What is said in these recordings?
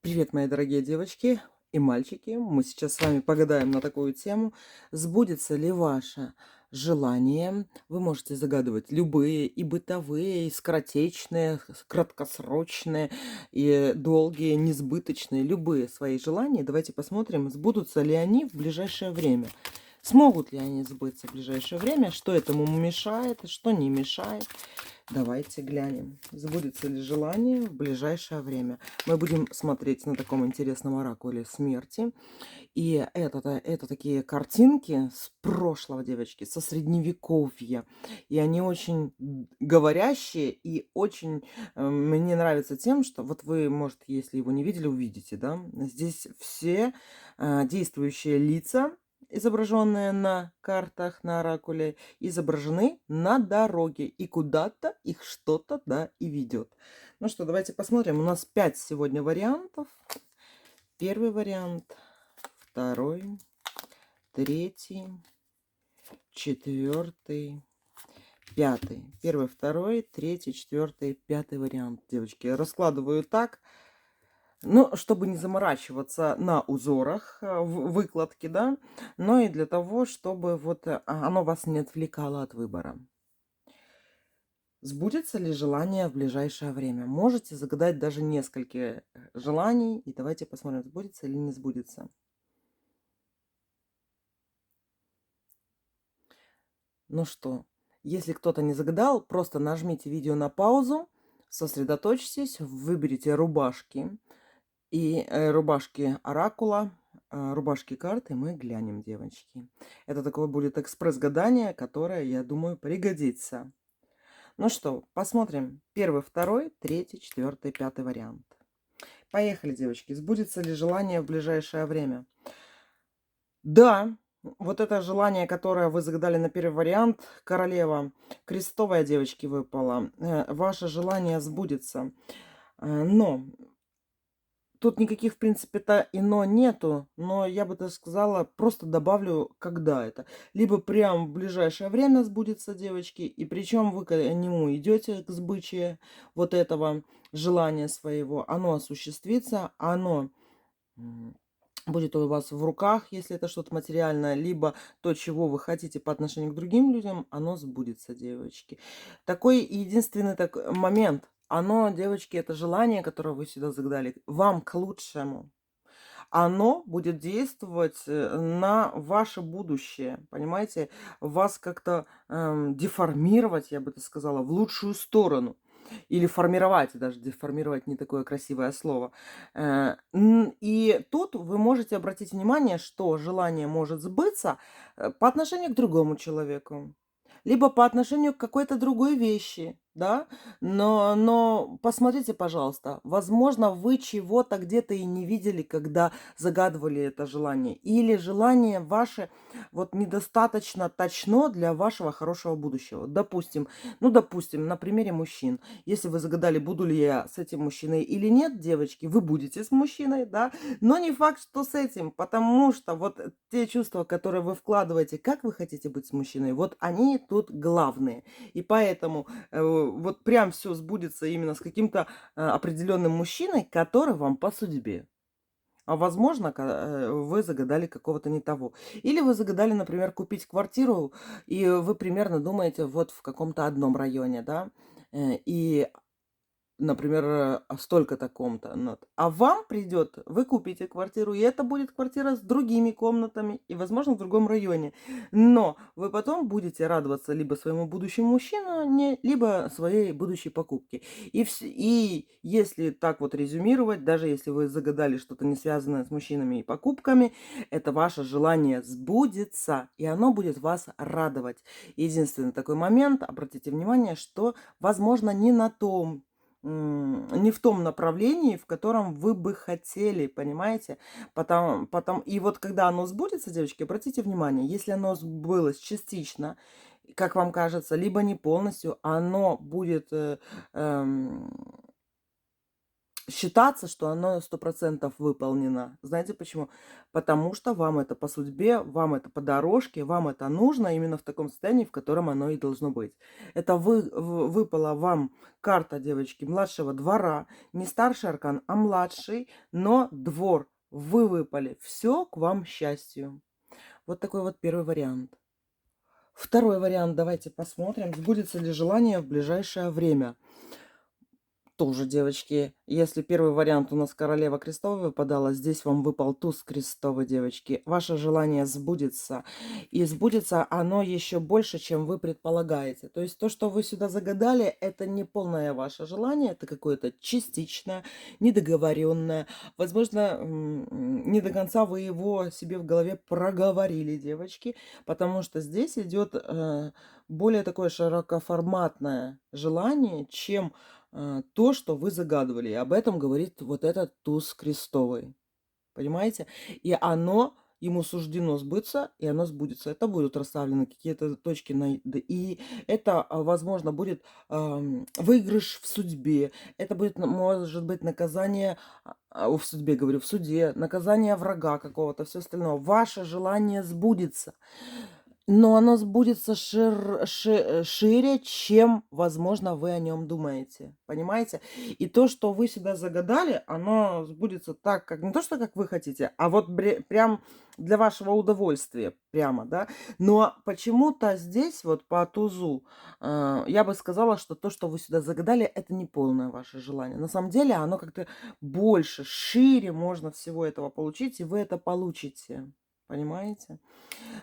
Привет, мои дорогие девочки и мальчики. Мы сейчас с вами погадаем на такую тему. Сбудется ли ваше желание? Вы можете загадывать любые, и бытовые, и скоротечные, краткосрочные, и долгие, несбыточные, любые свои желания. Давайте посмотрим, сбудутся ли они в ближайшее время. Смогут ли они сбыться в ближайшее время? Что этому мешает, что не мешает? Давайте глянем, сбудется ли желание в ближайшее время. Мы будем смотреть на таком интересном оракуле смерти. И это такие картинки с прошлого, девочки, со средневековья. И они очень говорящие и очень мне нравятся тем, что вот вы, может, если его не видели, увидите, да. Здесь все действующие лица, изображенные на картах, на оракуле, изображены на дороге. И куда-то их что-то, да, и ведет. Ну что, давайте посмотрим. У нас 5 сегодня вариантов. Первый вариант, второй, третий, четвертый, пятый. Первый, второй, третий, четвертый, пятый вариант, девочки. Я раскладываю так, ну, чтобы не заморачиваться на узорах, в выкладке, да, но и для того, чтобы вот оно вас не отвлекало от выбора. Сбудется ли желание в ближайшее время? Можете загадать даже несколько желаний, и давайте посмотрим, сбудется или не сбудется. Ну что, если кто-то не загадал, просто нажмите видео на паузу, сосредоточьтесь, выберите рубашки и рубашки оракула, рубашки карты, мы глянем, девочки. Это такое будет экспресс-гадание, которое, я думаю, пригодится. Ну что, посмотрим. Первый, второй, третий, четвертый, пятый вариант. Поехали, девочки. Сбудется ли желание в ближайшее время? Да, вот это желание, которое вы загадали на первый вариант, королева крестовая, девочки, выпала. Ваше желание сбудется. Но тут никаких, в принципе-то, и но нету, но я бы даже сказала, просто добавлю, когда это. Либо прям в ближайшее время сбудется, девочки, и причем вы к нему идете, к сбыче вот этого желания своего, оно осуществится, оно будет у вас в руках, если это что-то материальное, либо то, чего вы хотите по отношению к другим людям, оно сбудется, девочки. Такой единственный момент. Оно, девочки, это желание, которое вы сюда загадали, вам к лучшему. Оно будет действовать на ваше будущее, понимаете? Вас как-то деформировать, я бы это сказала, в лучшую сторону. Или формировать, даже деформировать не такое красивое слово. И тут вы можете обратить внимание, что желание может сбыться по отношению к другому человеку, либо по отношению к какой-то другой вещи, да. Но посмотрите, пожалуйста, возможно, вы чего-то где-то и не видели, когда загадывали это желание. Или желание ваше вот недостаточно точно для вашего хорошего будущего. Допустим, ну, допустим, на примере мужчин. Если вы загадали, буду ли я с этим мужчиной или нет, девочки, вы будете с мужчиной, да, но не факт, что с этим, потому что вот те чувства, которые вы вкладываете, как вы хотите быть с мужчиной, вот они тут главные. И поэтому вот прям все сбудется именно с каким-то определенным мужчиной, который вам по судьбе. А возможно, вы загадали какого-то не того. Или вы загадали, например, купить квартиру, и вы примерно думаете вот в каком-то одном районе, да, и например, столько-то комнат. А вам придет, вы купите квартиру, и это будет квартира с другими комнатами, и, возможно, в другом районе. Но вы потом будете радоваться либо своему будущему мужчине, либо своей будущей покупке. И если так вот резюмировать, даже если вы загадали что-то не связанное с мужчинами и покупками, это ваше желание сбудется, и оно будет вас радовать. Единственный такой момент, обратите внимание, что, возможно, не в том направлении, в котором вы бы хотели, понимаете? И вот когда оно сбудется, девочки, обратите внимание, если оно сбылось частично, как вам кажется, либо не полностью, оно будет считаться, что оно 100% выполнено. Знаете почему? Потому что вам это по судьбе, вам это по дорожке, вам это нужно именно в таком состоянии, в котором оно и должно быть. Это выпала вам карта, девочки, младшего двора, не старший аркан, а младший, но двор. Вы выпали. Все к вам счастью. Вот такой вот первый вариант. Второй вариант, давайте посмотрим, сбудется ли желание в ближайшее время. Тоже, девочки, если первый вариант у нас королева крестовая выпадала, здесь вам выпал туз крестовый, девочки. Ваше желание сбудется. И сбудется оно еще больше, чем вы предполагаете. То есть то, что вы сюда загадали, это не полное ваше желание, это какое-то частичное, недоговоренное. Возможно, не до конца вы его себе в голове проговорили, девочки, потому что здесь идет более такое широкоформатное желание, чем то, что вы загадывали. И об этом говорит вот этот туз крестовый. Понимаете? И оно, ему суждено сбыться, и оно сбудется. Это будут расставлены какие-то точки над «и». Это, возможно, будет выигрыш в судьбе. Это будет, может быть, наказание, в судьбе, говорю, в суде, наказание врага какого-то, все остальное. Ваше желание сбудется. Но оно сбудется шире, чем, возможно, вы о нем думаете. Понимаете? И то, что вы сюда загадали, оно сбудется так, как не то, что как вы хотите, а вот прям для вашего удовольствия прямо, да. Но почему-то здесь вот по тузу я бы сказала, что то, что вы сюда загадали, это не полное ваше желание. На самом деле оно как-то больше, шире можно всего этого получить, и вы это получите. Понимаете?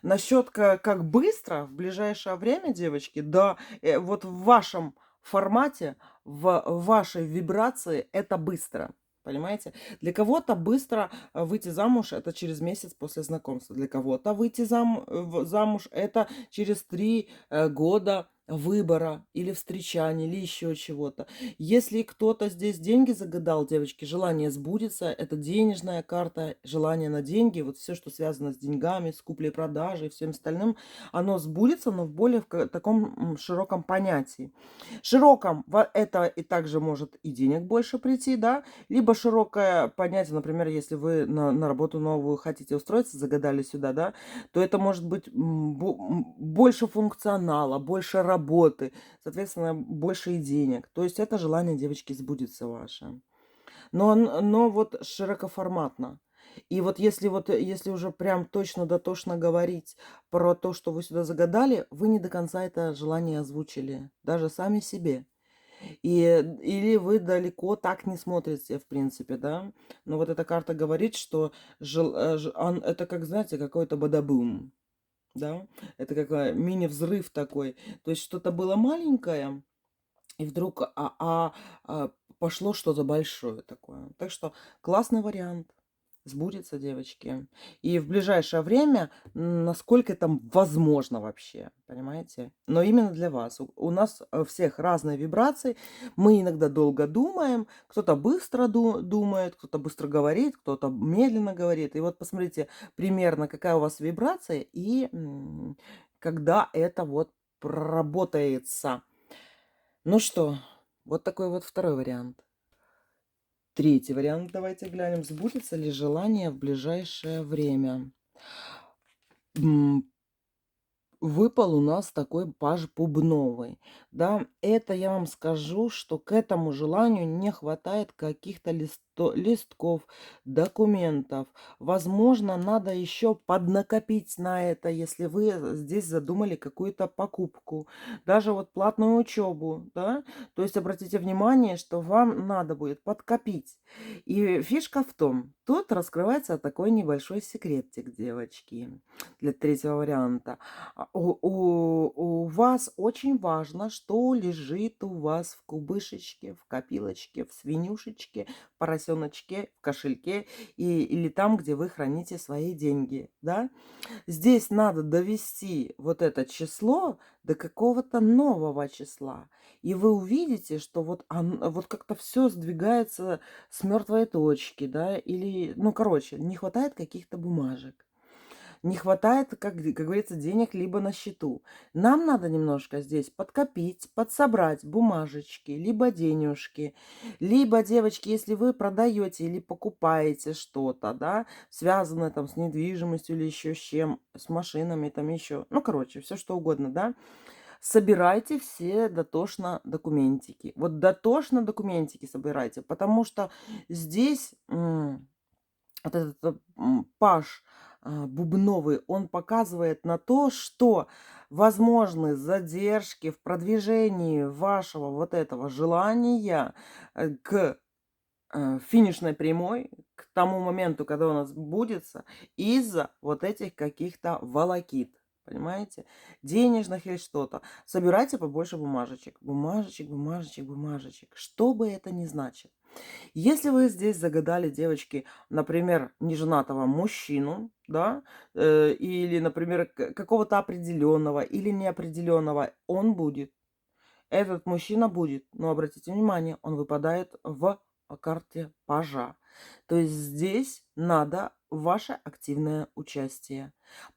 Насчет как быстро, в ближайшее время, девочки, да, вот в вашем формате, в вашей вибрации это быстро. Понимаете? Для кого-то быстро выйти замуж это через месяц после знакомства. Для кого-то выйти замуж это через 3 года выбора или встречания, или еще чего-то. Если кто-то здесь деньги загадал, девочки, желание сбудется, это денежная карта, желание на деньги, вот все, что связано с деньгами, с куплей-продажей и всем остальным, оно сбудется, но в более таком широком понятии. Широком это и также может и денег больше прийти, да, либо широкое понятие, например, если вы на работу новую хотите устроиться, загадали сюда, да, то это может быть больше функционала, больше работы, соответственно, больше и денег. То есть это желание, девочки, сбудется ваше. Но вот широкоформатно. И вот если уже прям точно дотошно говорить про то, что вы сюда загадали, вы не до конца это желание озвучили, даже сами себе. Или вы далеко так не смотрите, в принципе, да. Но вот эта карта говорит, что это как, знаете, какой-то бадабум, да. Это как мини-взрыв такой. То есть что-то было маленькое, и вдруг пошло что-то большое такое. Так что классный вариант. Сбудется, девочки. И в ближайшее время, насколько это возможно вообще, понимаете? Но именно для вас. У нас всех разные вибрации. Мы иногда долго думаем, кто-то быстро думает, кто-то быстро говорит, кто-то медленно говорит. И вот посмотрите примерно, какая у вас вибрация и когда это вот проработается. Ну что, вот такой вот второй вариант. Третий вариант, давайте глянем, сбудется ли желание в ближайшее время. Выпал у нас такой паж бубновый, да. Это я вам скажу, что к этому желанию не хватает каких-то листков, документов. Возможно, надо еще поднакопить на это, если вы здесь задумали какую-то покупку, даже вот платную учебу, да. То есть обратите внимание, что вам надо будет подкопить. И фишка в том, тут раскрывается такой небольшой секретик, девочки, для третьего варианта. У вас очень важно, что лежит у вас в кубышечке, в копилочке, в свинюшечке, в поросеночке, в кошельке или там, где вы храните свои деньги, да? Здесь надо довести вот это число до какого-то нового числа. И вы увидите, что вот как-то все сдвигается с мертвой точки, да, или, ну, короче, не хватает каких-то бумажек. не хватает, как говорится, денег либо на счету. Нам надо немножко здесь подкопить, подсобрать бумажечки, либо денежки, либо, девочки, если вы продаете или покупаете что-то, да, связанное там с недвижимостью или еще с чем, с машинами, там еще, ну, короче, все что угодно, да, собирайте все дотошно документики. Вот дотошно документики собирайте, потому что здесь вот этот паж бубновый, он показывает на то, что возможны задержки в продвижении вашего вот этого желания к финишной прямой, к тому моменту, когда у нас сбудется, из-за вот этих каких-то волокит. Понимаете? Денежных или что-то. Собирайте побольше бумажечек. Бумажечек, бумажечек, бумажечек. Что бы это ни значило. Если вы здесь загадали, девочки, например, неженатого мужчину, да, или, например, какого-то определенного или неопределенного, он будет. Этот мужчина будет, но обратите внимание, он выпадает в карте пажа. То есть здесь надо ваше активное участие.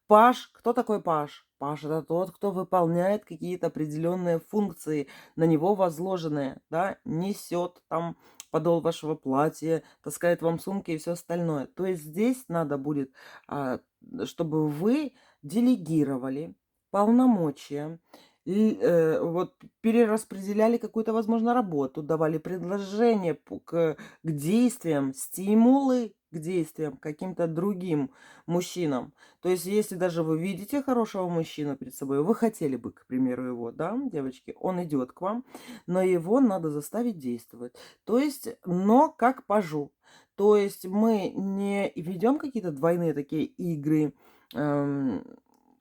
Паж, кто такой паж? Паж это тот, кто выполняет какие-то определенные функции, на него возложенные, да, несет там подол вашего платья, таскает вам сумки и все остальное. То есть здесь надо будет, чтобы вы делегировали полномочия, вот перераспределяли какую-то, возможно, работу, давали предложения к действиям, стимулы к действиям каким-то другим мужчинам. То есть, если даже вы видите хорошего мужчину перед собой, вы хотели бы, к примеру, его, да, девочки, он идет к вам, но его надо заставить действовать. То есть, но как пажу. То есть мы не ведем какие-то двойные такие игры эм,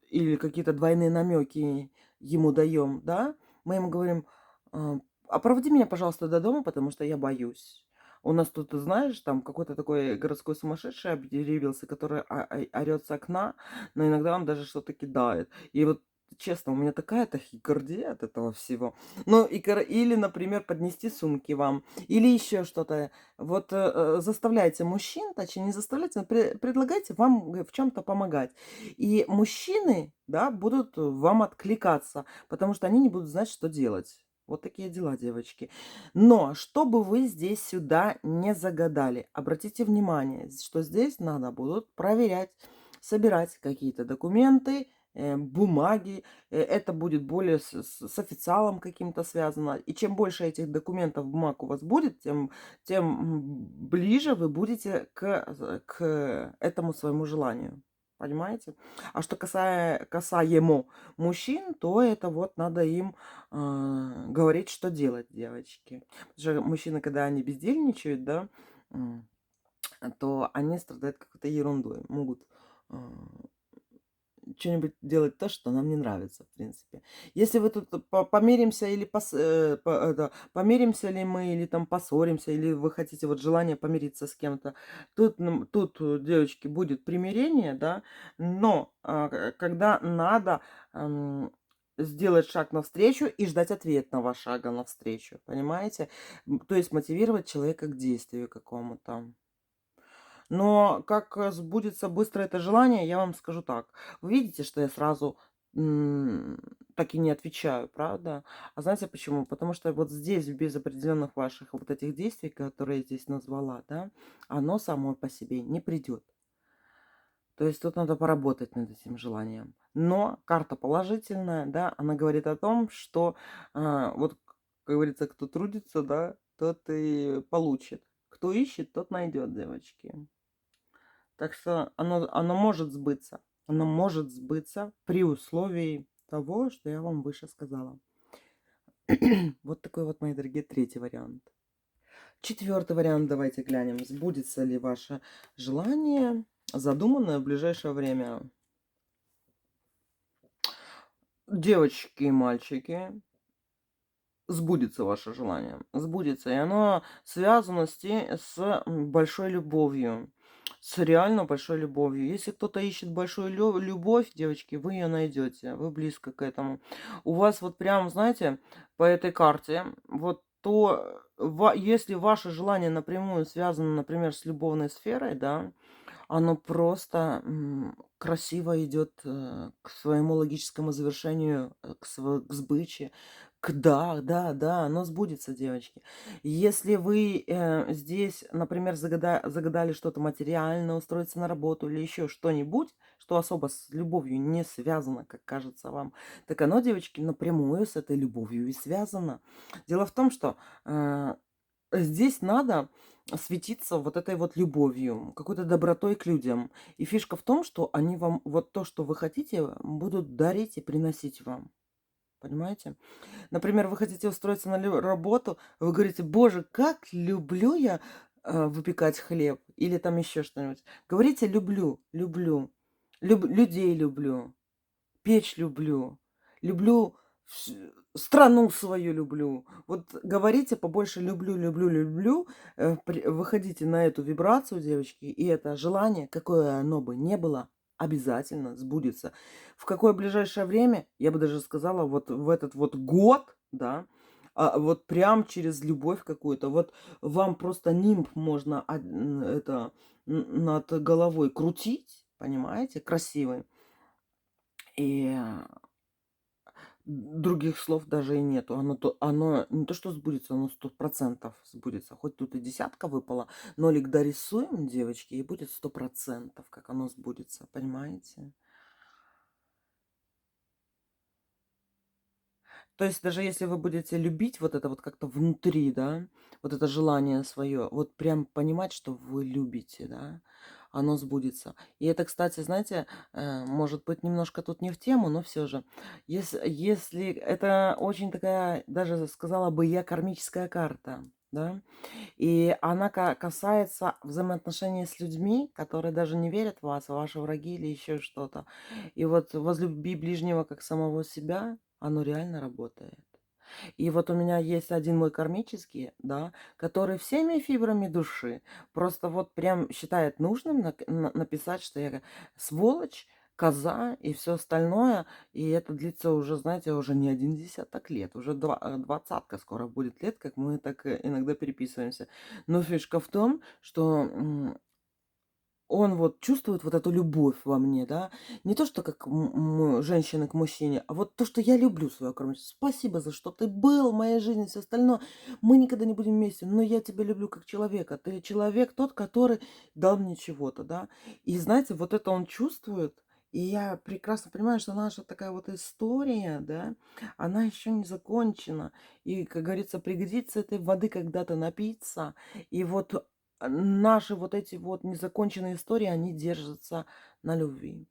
или какие-то двойные намеки ему даем, да, мы ему говорим, проводи меня, пожалуйста, до дома, потому что я боюсь. У нас тут, ты знаешь, там какой-то такой городской сумасшедший объявился, который орет с окна, но иногда он даже что-то кидает. И вот честно, у меня такая тахикардия от этого всего. Ну, или, например, поднести сумки вам, или еще что-то. Вот заставляйте мужчин, точнее, не заставляйте, но предлагайте вам в чем-то помогать. И мужчины, да, будут вам откликаться, потому что они не будут знать, что делать. Вот такие дела, девочки. Но чтобы вы здесь сюда не загадали, обратите внимание, что здесь надо будут проверять, собирать какие-то документы, бумаги. Это будет более с официалом каким-то связано. И чем больше этих документов, бумаг у вас будет, тем ближе вы будете к этому своему желанию. Понимаете? А что касаемо мужчин, то это вот надо им говорить, что делать, девочки. Потому что мужчины, когда они бездельничают, да, то они страдают какой-то ерундой. Могут что-нибудь делать то, что нам не нравится, в принципе. Если вы тут помиримся или помиримся ли мы, или там поссоримся, или вы хотите вот желание помириться с кем-то, тут, девочки, будет примирение, да, но когда надо сделать шаг навстречу и ждать ответного шага навстречу, понимаете? То есть мотивировать человека к действию какому-то. Но как сбудется быстро это желание, я вам скажу так. Вы видите, что я сразу так и не отвечаю, правда? А знаете почему? Потому что вот здесь, без определенных ваших вот этих действий, которые я здесь назвала, да, оно само по себе не придет. То есть тут надо поработать над этим желанием. Но карта положительная, да, она говорит о том, что вот, как говорится, кто трудится, да, тот и получит. Кто ищет, тот найдет, девочки. Так что оно может сбыться. Оно может сбыться при условии того, что я вам выше сказала. Вот такой вот, мои дорогие, третий вариант. Четвертый вариант, давайте глянем, сбудется ли ваше желание, задуманное в ближайшее время. Девочки и мальчики, сбудется ваше желание. Сбудется. И оно связано с большой любовью. С реально большой любовью. Если кто-то ищет большую любовь, девочки, вы ее найдете. Вы близко к этому. У вас вот прям, знаете, по этой карте, вот то если ваше желание напрямую связано, например, с любовной сферой, да, оно просто красиво идет к своему логическому завершению, к сбыче. Да, да, да, оно сбудется, девочки. Если вы здесь, например, загадали что-то материальное, устроиться на работу или еще что-нибудь, что особо с любовью не связано, как кажется вам, так оно, девочки, напрямую с этой любовью и связано. Дело в том, что э, здесь надо светиться вот этой вот любовью, какой-то добротой к людям. И фишка в том, что они вам вот то, что вы хотите, будут дарить и приносить вам. Понимаете? Например, вы хотите устроиться на работу, вы говорите: "Боже, как люблю я выпекать хлеб", или там еще что-нибудь. Говорите: "Люблю, люблю, людей люблю". Печь люблю, люблю вс страну свою люблю. Вот говорите побольше "люблю, люблю, люблю", выходите на эту вибрацию, девочки, и это желание, какое оно бы не было, обязательно сбудется. В какое ближайшее время? Я бы даже сказала, вот в этот вот год, да, вот прям через любовь какую-то. Вот вам просто нимб можно над головой крутить, понимаете, красивый. И других слов даже и нету. Оно не то, что сбудется, оно 100% сбудется. Хоть тут и десятка выпала, нолик дорисуем, девочки, и будет 100%, как оно сбудется. Понимаете? То есть даже если вы будете любить вот это вот как-то внутри, да, вот это желание свое, вот прям понимать, что вы любите, да, оно сбудется. И это, кстати, знаете, может быть немножко тут не в тему, но все же. Если это очень такая, даже сказала бы я, кармическая карта, да, и она касается взаимоотношений с людьми, которые даже не верят в вас, ваши враги или еще что-то. И вот возлюби ближнего как самого себя, оно реально работает. И вот у меня есть один мой кармический, да, который всеми фибрами души просто вот прям считает нужным написать, что я сволочь, коза и все остальное. И это длится уже, знаете, уже не один десяток лет, уже двадцатка скоро будет лет, как мы так иногда переписываемся. Но фишка в том, что он вот чувствует вот эту любовь во мне, да. Не то, что как женщина к мужчине, а вот то, что я люблю свою кормчицу. Спасибо за что ты был в моей жизни, все остальное. Мы никогда не будем вместе, но я тебя люблю как человека. Ты человек тот, который дал мне чего-то, да. И знаете, вот это он чувствует. И я прекрасно понимаю, что наша такая вот история, да, она еще не закончена. И, как говорится, пригодится этой воды когда-то напиться. И вот наши вот эти вот незаконченные истории, они держатся на любви.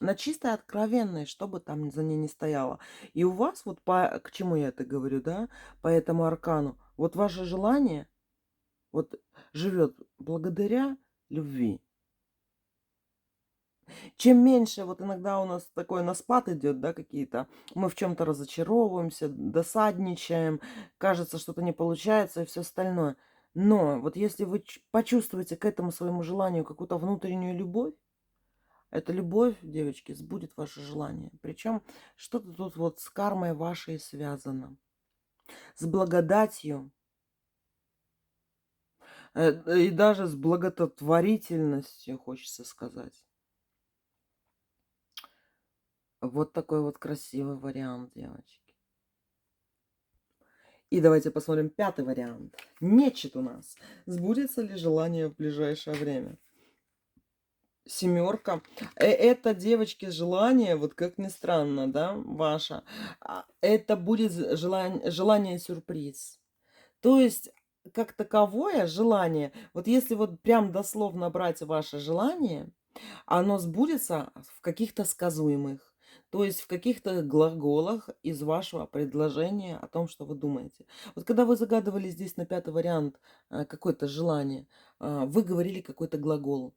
На чистой, откровенной, что бы там за ней ни стояло. И у вас, вот к чему я это говорю, да, по этому аркану, вот ваше желание вот живет благодаря любви. Чем меньше, вот иногда у нас такой на спад идет, да, какие-то, мы в чем-то разочаровываемся, досадничаем, кажется, что-то не получается и все остальное. Но вот если вы почувствуете к этому своему желанию какую-то внутреннюю любовь, эта любовь, девочки, сбудет ваше желание. Причем что-то тут вот с кармой вашей связано, с благодатью и даже с благотворительностью, хочется сказать. Вот такой вот красивый вариант, девочки. И давайте посмотрим пятый вариант. Мечет у нас. Сбудется ли желание в ближайшее время? Семерка. Это, девочки, желание, вот как ни странно, да, ваше. Это будет желание сюрприз. То есть, как таковое желание, вот если вот прям дословно брать ваше желание, оно сбудется в каких-то сказуемых, то есть в каких-то глаголах из вашего предложения о том, что вы думаете. Вот когда вы загадывали здесь на пятый вариант какое-то желание, вы говорили какой-то глагол.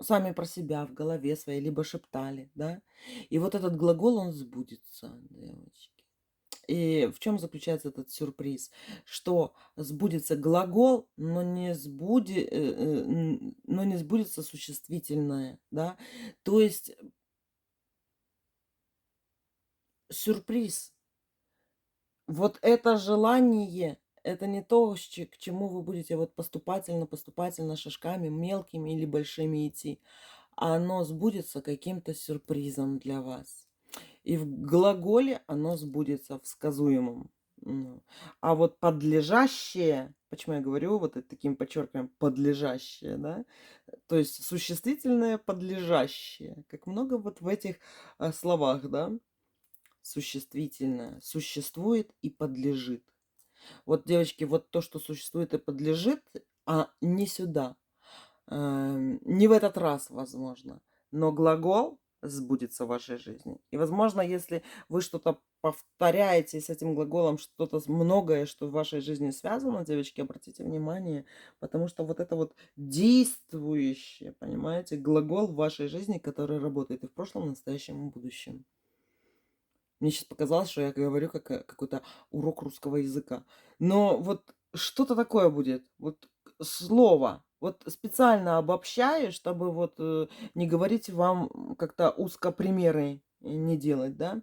Сами про себя в голове своей, либо шептали, да? И вот этот глагол, он сбудется, девочки. И в чем заключается этот сюрприз? Что сбудется глагол, но не сбудется существительное, да? То есть сюрприз. Вот это желание, Это не то, к чему вы будете вот поступательно шажками мелкими или большими идти, а оно сбудется каким-то сюрпризом для вас. И в глаголе оно сбудется в сказуемом. А вот подлежащее, почему я говорю вот таким подчеркиванием подлежащее, да, то есть существительное подлежащее, как много вот в этих словах, да, существительное существует и подлежит. Вот, девочки, вот то, что существует и подлежит, не сюда, не в этот раз, возможно, но глагол сбудется в вашей жизни. И, возможно, если вы что-то повторяете с этим глаголом, что-то многое, что в вашей жизни связано, девочки, обратите внимание, потому что вот это вот действующее, понимаете, глагол в вашей жизни, который работает и в прошлом, настоящем и будущем. Мне сейчас показалось, что я говорю как какой-то урок русского языка. Но вот что-то такое будет. Вот слово. Вот специально обобщаю, чтобы вот не говорить вам как-то узко примеры не делать, да.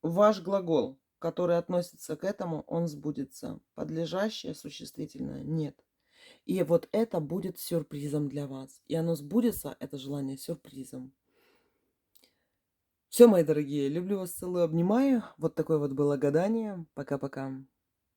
Ваш глагол, который относится к этому, он сбудется. Подлежащее существительное нет. И вот это будет сюрпризом для вас. И оно сбудется, это желание, сюрпризом. Все, мои дорогие, люблю вас, целую, обнимаю. Вот такое вот было гадание. Пока-пока.